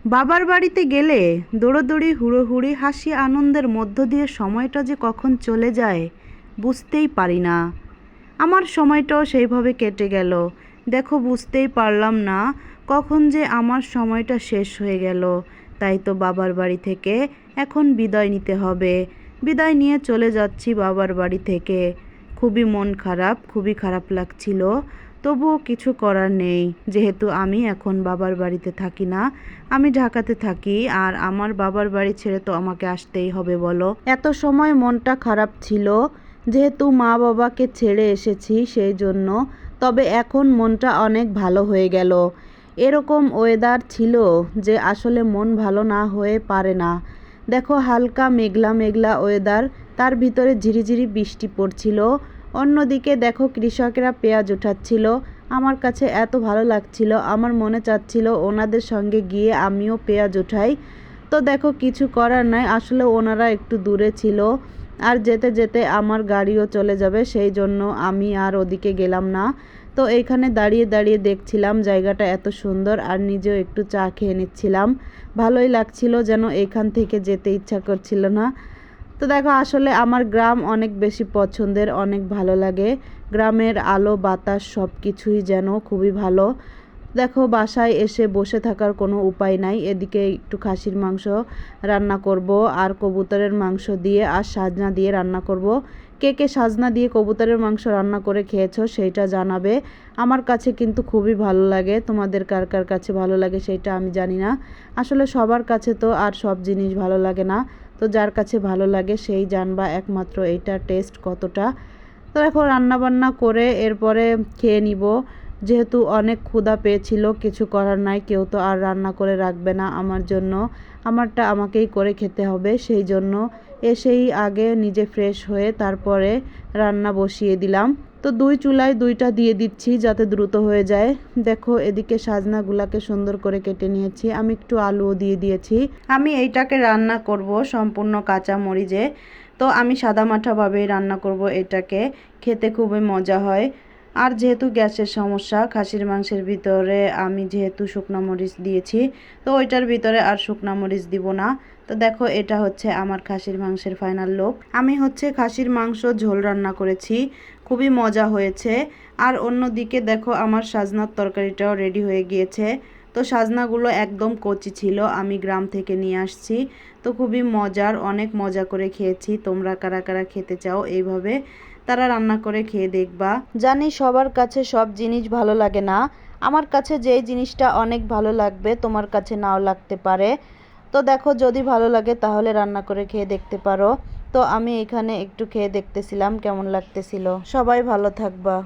বাবার বাড়িতে গেলে দৌড়োদৌড়ি হুড়োহুড়ি হাসি আনন্দের মধ্য দিয়ে সময়টা যে কখন চলে যায় বুঝতেই পারি না। আমার সময়টাও সেইভাবে কেটে গেল। দেখো, বুঝতেই পারলাম না কখন যে আমার সময়টা শেষ হয়ে গেল। তাই তো বাবার বাড়ি থেকে এখন বিদায় নিতে হবে। বিদায় নিয়ে চলে যাচ্ছি বাবার বাড়ি থেকে। খুবই মন খারাপ, খুবই খারাপ লাগছিল। তবুও কিছু করার নেই, যেহেতু আমি এখন বাবার বাড়িতে থাকি না, আমি ঢাকাতে থাকি। আর আমার বাবার বাড়ি ছেড়ে তো আমাকে আসতেই হবে বলো। এত সময় মনটা খারাপ ছিল, যেহেতু মা বাবাকে ছেড়ে এসেছি সেই জন্য। তবে এখন মনটা অনেক ভালো হয়ে গেল। এরকম ওয়েদার ছিল যে আসলে মন ভালো না হয়ে পারে না। দেখো, হালকা মেঘলা মেঘলা ওয়েদার, তার ভিতরে ঝিরিঝিরি বৃষ্টি পড়ছিল। অন্যদিকে দেখো, কৃষকেরা পেঁয়াজ উঠাচ্ছিল। আমার কাছে এত ভালো লাগছিল, আমার মনে চাচ্ছিল ওনাদের সঙ্গে গিয়ে আমিও পেঁয়াজ উঠাই। তো দেখো, কিছু করার নাই, আসলে ওনারা একটু দূরে ছিল। আর যেতে যেতে আমার গাড়িও চলে যাবে, সেই জন্য আমি আর ওদিকে গেলাম না। তো এইখানে দাঁড়িয়ে দাঁড়িয়ে দেখছিলাম জায়গাটা এত সুন্দর, আর নিজেও একটু চা খেয়ে নিচ্ছিলাম। ভালোই লাগছিল, যেন এইখান থেকে যেতে ইচ্ছা করছিল না। তো দেখো, আসলে আমার গ্রাম অনেক বেশি পছন্দের, অনেক ভালো লাগে। গ্রামের আলো বাতাস সব কিছুই যেন খুবই ভালো। দেখো, বাসায় এসে বসে থাকার কোনো উপায় নাই। এদিকে একটু খাসির মাংস রান্না করব, আর কবুতরের মাংস দিয়ে আর সাজনা দিয়ে রান্না করব। কে কে সাজনা দিয়ে কবুতরের মাংস রান্না করে খেয়েছো সেইটা জানাবে। আমার কাছে কিন্তু খুবই ভালো লাগে। তোমাদের কার কার কাছে ভালো লাগে সেইটা আমি জানি না। আসলে সবার কাছে তো আর সব জিনিস ভালো লাগে না। তো যার কাছে ভালো লাগে সেই জানবা একমাত্র এইটা টেস্ট কতটা। তো এখন রান্নাবান্না করে এরপরে খেয়ে নিব। যেহেতু অনেক ক্ষুধা পেয়েছিল, কিছু করার নাই, কেউ তো আর রান্না করে রাখবে না আমার জন্য। আমারটা আমাকেই করে খেতে হবে, সেই জন্য এসেই আগে নিজে ফ্রেশ হয়ে তারপরে রান্না বসিয়ে দিলাম। তো দুই চুলায় দুইটা দিয়ে দিচ্ছি যাতে দ্রুত হয়ে যায়। দেখো, এদিকে সাজনাগুলাকে সুন্দর করে কেটে নিয়েছি, আমি একটু আলুও দিয়ে দিয়েছি। আমি এইটাকে রান্না করব সম্পূর্ণ কাঁচা মরিচে। তো আমি সাদামাঠাভাবেই রান্না করব এটাকে, খেতে খুবই মজা হয়। আর যেহেতু গ্যাসের সমস্যা, খাসির মাংসের ভিতরে আমি যেহেতু শুকনো মরিচ দিয়েছি, তো ওইটার ভিতরে আর শুকনো মরিচ দিব না। তো দেখো, এটা হচ্ছে আমার খাসির মাংসের ফাইনাল লুক। আমি হচ্ছে খাসির মাংস ঝোল রান্না করেছি, খুবই মজা হয়েছে। আর অন্যদিকে দেখো, আমার সাজনার তরকারিটাও রেডি হয়ে গিয়েছে। তো সাজনাগুলো একদম কচি ছিল, আমি গ্রাম থেকে নিয়ে আসছি। তো খুবই মজার, অনেক মজা করে খেয়েছি। তোমরা কারা কারা খেতে চাও এইভাবে, তারা রান্না করে খেয়ে দেখবা। জানি সবার কাছে সব জিনিস ভালো লাগে না, আমার কাছে যেই জিনিসটা অনেক ভালো লাগবে তোমার কাছে নাও লাগতে পারে। তো দেখো, যদি ভালো লাগে তাহলে রান্না করে খেয়ে দেখতে পারো। তো আমি এখানে একটু খেয়ে দেখতেছিলাম কেমন লাগতেছিল। সবাই ভালো থাকবা।